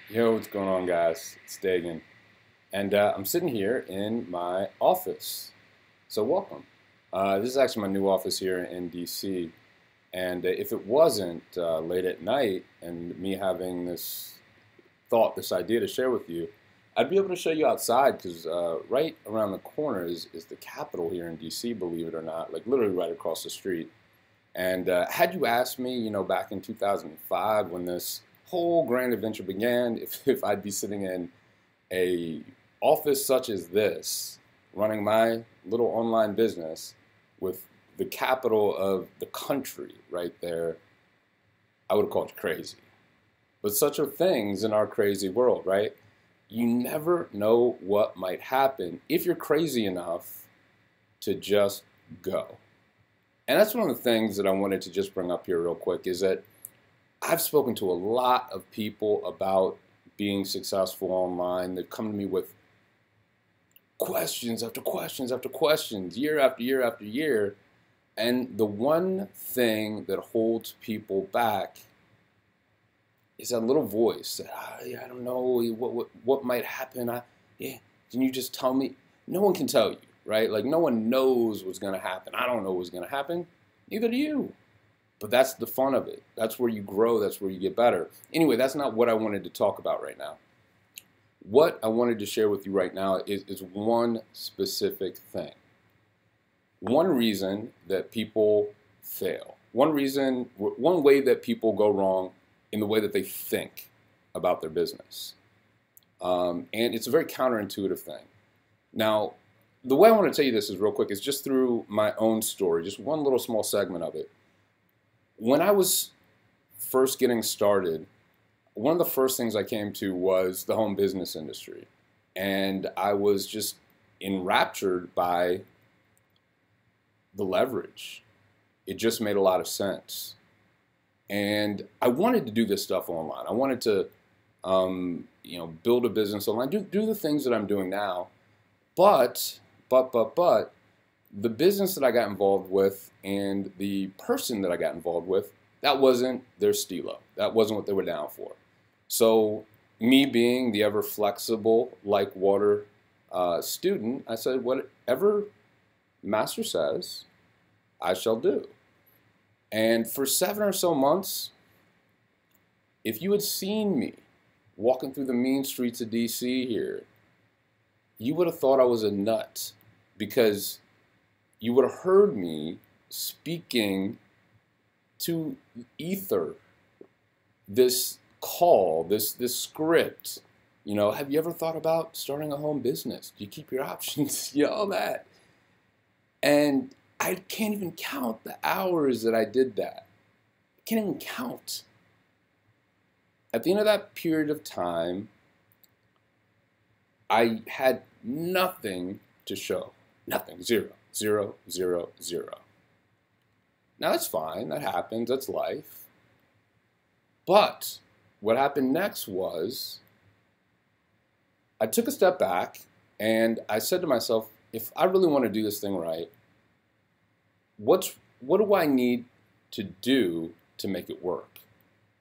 Yo, what's going on, guys? It's Dagan, and I'm sitting here in my office. So, welcome. This is actually my new office here in DC. And if it wasn't late at night and me having this thought, this idea to share with you, I'd be able to show you outside because right around the corner is the Capitol here in DC, believe it or not, like literally right across the street. And had you asked me, back in 2005 when this whole grand adventure began, if I'd be sitting in a office such as this, running my little online business with the capital of the country right there, I would have called you crazy. But such are things in our crazy world, right? You never know what might happen if you're crazy enough to just go. And that's one of the things that I wanted to just bring up here real quick is that I've spoken to a lot of people about being successful online. They've come to me with questions after questions after questions, year after year after year. And the one thing that holds people back is that little voice that I don't know what might happen. Yeah, can you just tell me? No one can tell you, right? Like no one knows what's going to happen. I don't know what's going to happen. Neither do you. But that's the fun of it. That's where you grow. That's where you get better. Anyway, that's not what I wanted to talk about right now. What I wanted to share with you right now is one specific thing. One reason that people fail. One way that people go wrong in the way that they think about their business. And it's a very counterintuitive thing. Now, the way I want to tell you this is real quick is just through my own story, just one little small segment of it. When I was first getting started, one of the first things I came to was the home business industry. And I was just enraptured by the leverage. It just made a lot of sense. And I wanted to do this stuff online. I wanted to, build a business online, do the things that I'm doing now. But, the business that I got involved with and the person that I got involved with, that wasn't their stilo. That wasn't what they were down for. So me being the ever flexible, like water student, I said, whatever master says, I shall do. And for 7 or so months, if you had seen me walking through the mean streets of DC here, you would have thought I was a nut because you would have heard me speaking to ether, this call, this script. Have you ever thought about starting a home business? Do you keep your options? All that. And I can't even count the hours that I did that. I can't even count. At the end of that period of time, I had nothing to show. Nothing. Zero. Zero, zero, zero. Now that's fine. That happens. That's life. But what happened next was I took a step back and I said to myself, if I really want to do this thing right, what do I need to do to make it work?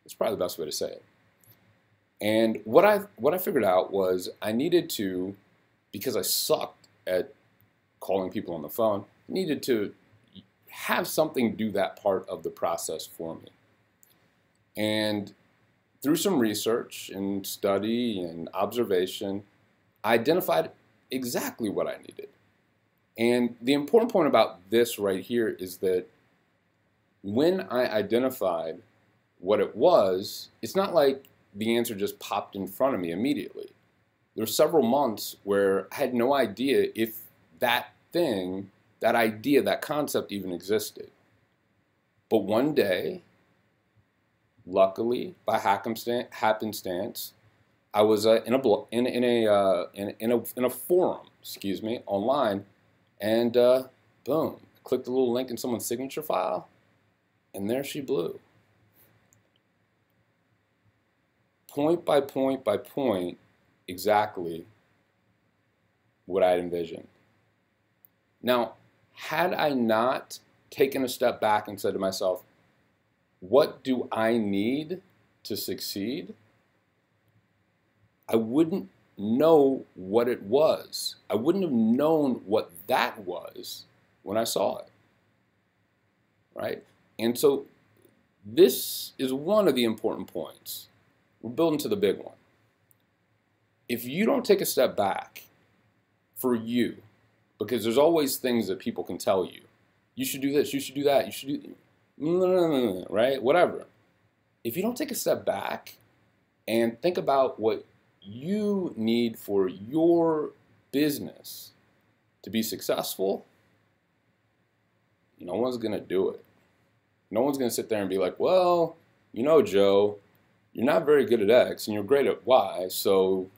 That's probably the best way to say it. And what I figured out was I needed to, because I sucked at calling people on the phone, needed to have something do that part of the process for me. And through some research and study and observation, I identified exactly what I needed. And the important point about this right here is that when I identified what it was, it's not like the answer just popped in front of me immediately. There were several months where I had no idea if that thing, that idea, that concept even existed. But one day, luckily, by happenstance, I was in a forum, online, and boom, clicked a little link in someone's signature file, and there she blew. Point by point by point, exactly what I had envisioned. Now, had I not taken a step back and said to myself, what do I need to succeed? I wouldn't know what it was. I wouldn't have known what that was when I saw it, right? And so this is one of the important points. We're building to the big one. If you don't take a step back for you, because there's always things that people can tell you, you should do this, you should do that, you should do, no, right? Whatever. If you don't take a step back and think about what you need for your business to be successful, no one's going to do it. No one's going to sit there and be like, well, Joe, you're not very good at X and you're great at Y, so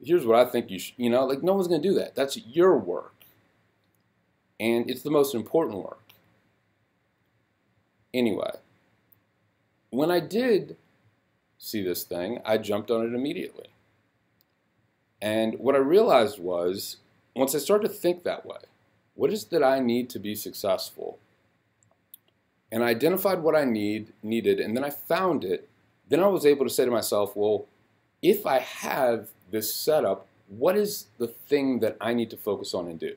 here's what I think you should, like no one's going to do that. That's your work. And it's the most important work. Anyway, when I did see this thing, I jumped on it immediately. And what I realized was, once I started to think that way, what is it that I need to be successful? And I identified what I needed, and then I found it. Then I was able to say to myself, well, if I have this setup, what is the thing that I need to focus on and do?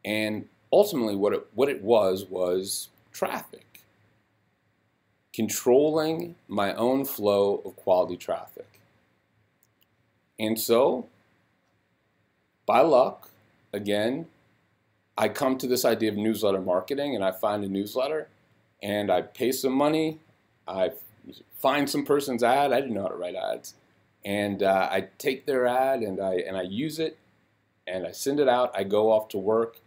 And ultimately what it was traffic. Controlling my own flow of quality traffic. And so, by luck, again, I come to this idea of newsletter marketing, and I find a newsletter, and I pay some money, I find some person's ad. I didn't know how to write ads. And I take their ad, and I use it, and I send it out. I go off to work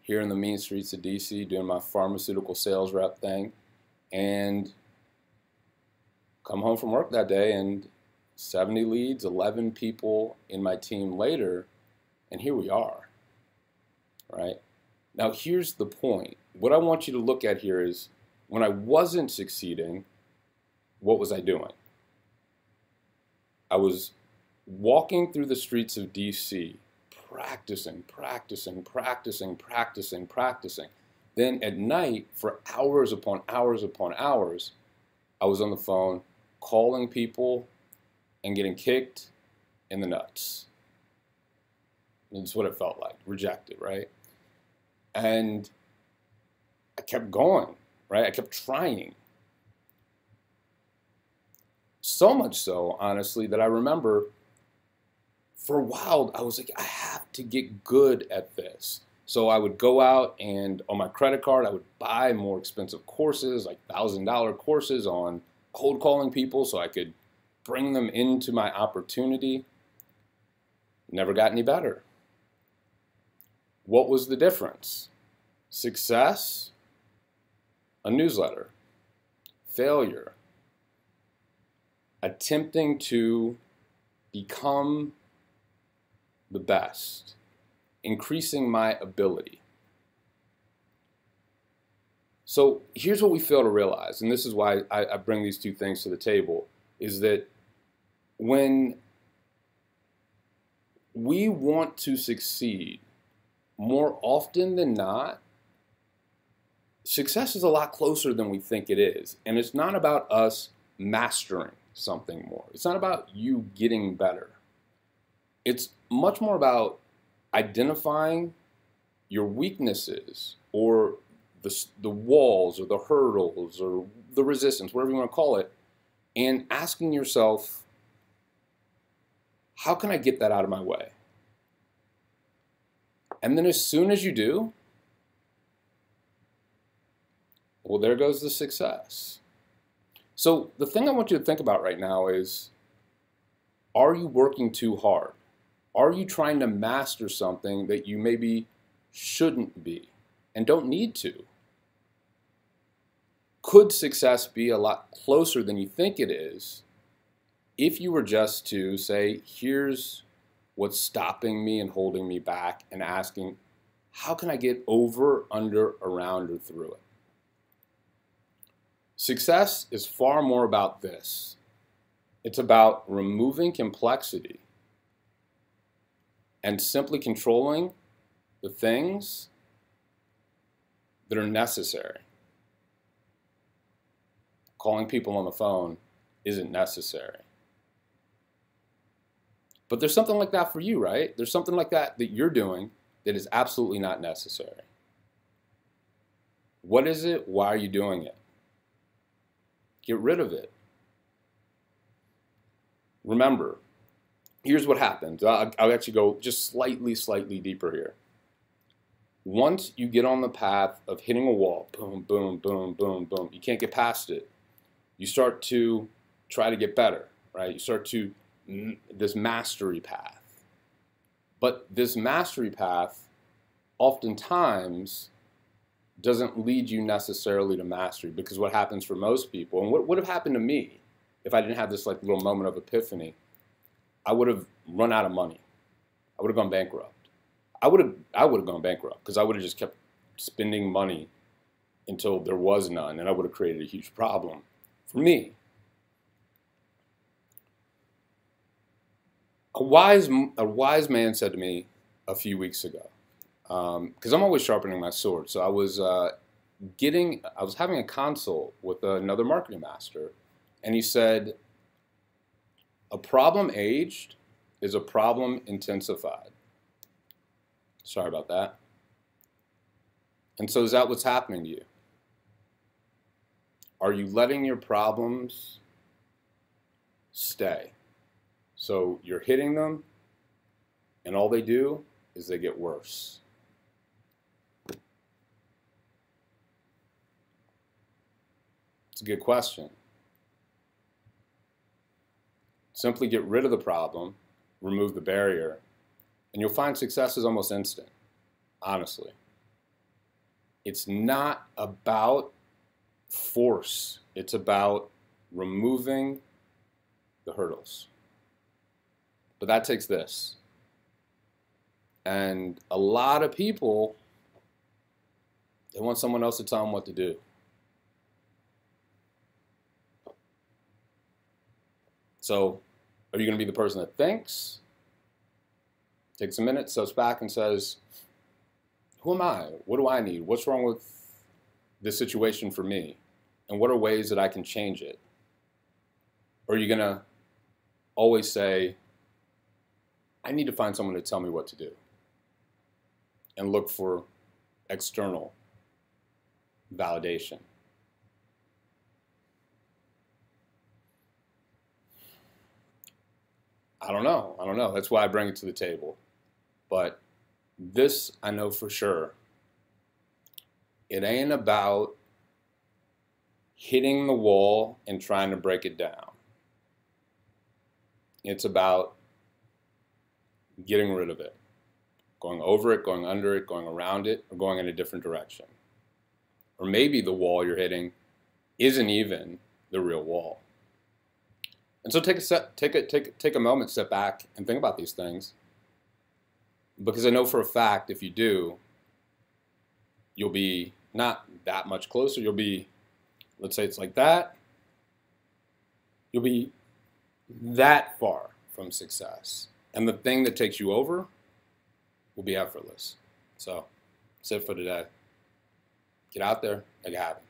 here in the mean streets of DC doing my pharmaceutical sales rep thing, and come home from work that day, and 70 leads, 11 people in my team later, and here we are, right? Now, here's the point. What I want you to look at here is when I wasn't succeeding, what was I doing? I was walking through the streets of DC, practicing. Then at night, for hours upon hours upon hours, I was on the phone calling people and getting kicked in the nuts. That's what it felt like, rejected, right? And I kept going, right? I kept trying. So much so, honestly, that I remember for a while, I was like, I have to get good at this. So I would go out and on my credit card, I would buy more expensive courses, like $1,000 courses on cold calling people so I could bring them into my opportunity. Never got any better. What was the difference? Success, a newsletter. Failure, attempting to become the best, increasing my ability. So here's what we fail to realize, and this is why I bring these two things to the table, is that when we want to succeed, more often than not, success is a lot closer than we think it is. And it's not about us mastering something more. It's not about you getting better. It's much more about identifying your weaknesses or the walls or the hurdles or the resistance, whatever you want to call it, and asking yourself, how can I get that out of my way? And then as soon as you do, well, there goes the success. So the thing I want you to think about right now is, are you working too hard? Are you trying to master something that you maybe shouldn't be and don't need to? Could success be a lot closer than you think it is if you were just to say, here's what's stopping me and holding me back, and asking, how can I get over, under, around, or through it? Success is far more about this. It's about removing complexity and simply controlling the things that are necessary. Calling people on the phone isn't necessary. But there's something like that for you, right? There's something like that that you're doing that is absolutely not necessary. What is it? Why are you doing it? Get rid of it. Remember, here's what happens. I'll actually go just slightly deeper here. Once you get on the path of hitting a wall, boom, boom, boom, boom, boom, you can't get past it. You start to try to get better, right? You start to this mastery path. But this mastery path oftentimes doesn't lead you necessarily to mastery, because what happens for most people, and what would have happened to me if I didn't have this like little moment of epiphany, I would have run out of money. I would have gone bankrupt. I would have gone bankrupt because I would have just kept spending money until there was none, and I would have created a huge problem for me. A wise man said to me a few weeks ago, because I'm always sharpening my sword. So I was having a consult with another marketing master, and he said, a problem aged is a problem intensified. Sorry about that. And so is that what's happening to you? Are you letting your problems stay? So you're hitting them, and all they do is they get worse. It's a good question. Simply get rid of the problem, remove the barrier, and you'll find success is almost instant, honestly. It's not about force. It's about removing the hurdles. But that takes this. And a lot of people, they want someone else to tell them what to do. So, are you going to be the person that thinks, takes a minute, steps back and says, who am I? What do I need? What's wrong with this situation for me? And what are ways that I can change it? Or are you going to always say, I need to find someone to tell me what to do, and look for external validation? I don't know. That's why I bring it to the table. But this I know for sure. It ain't about hitting the wall and trying to break it down. It's about getting rid of it. Going over it, going under it, going around it, or going in a different direction. Or maybe the wall you're hitting isn't even the real wall. And so take a moment, step back, and think about these things. Because I know for a fact, if you do, you'll be not that much closer. You'll be, let's say it's like that. You'll be that far from success. And the thing that takes you over will be effortless. So that's it for today. Get out there, make it happen.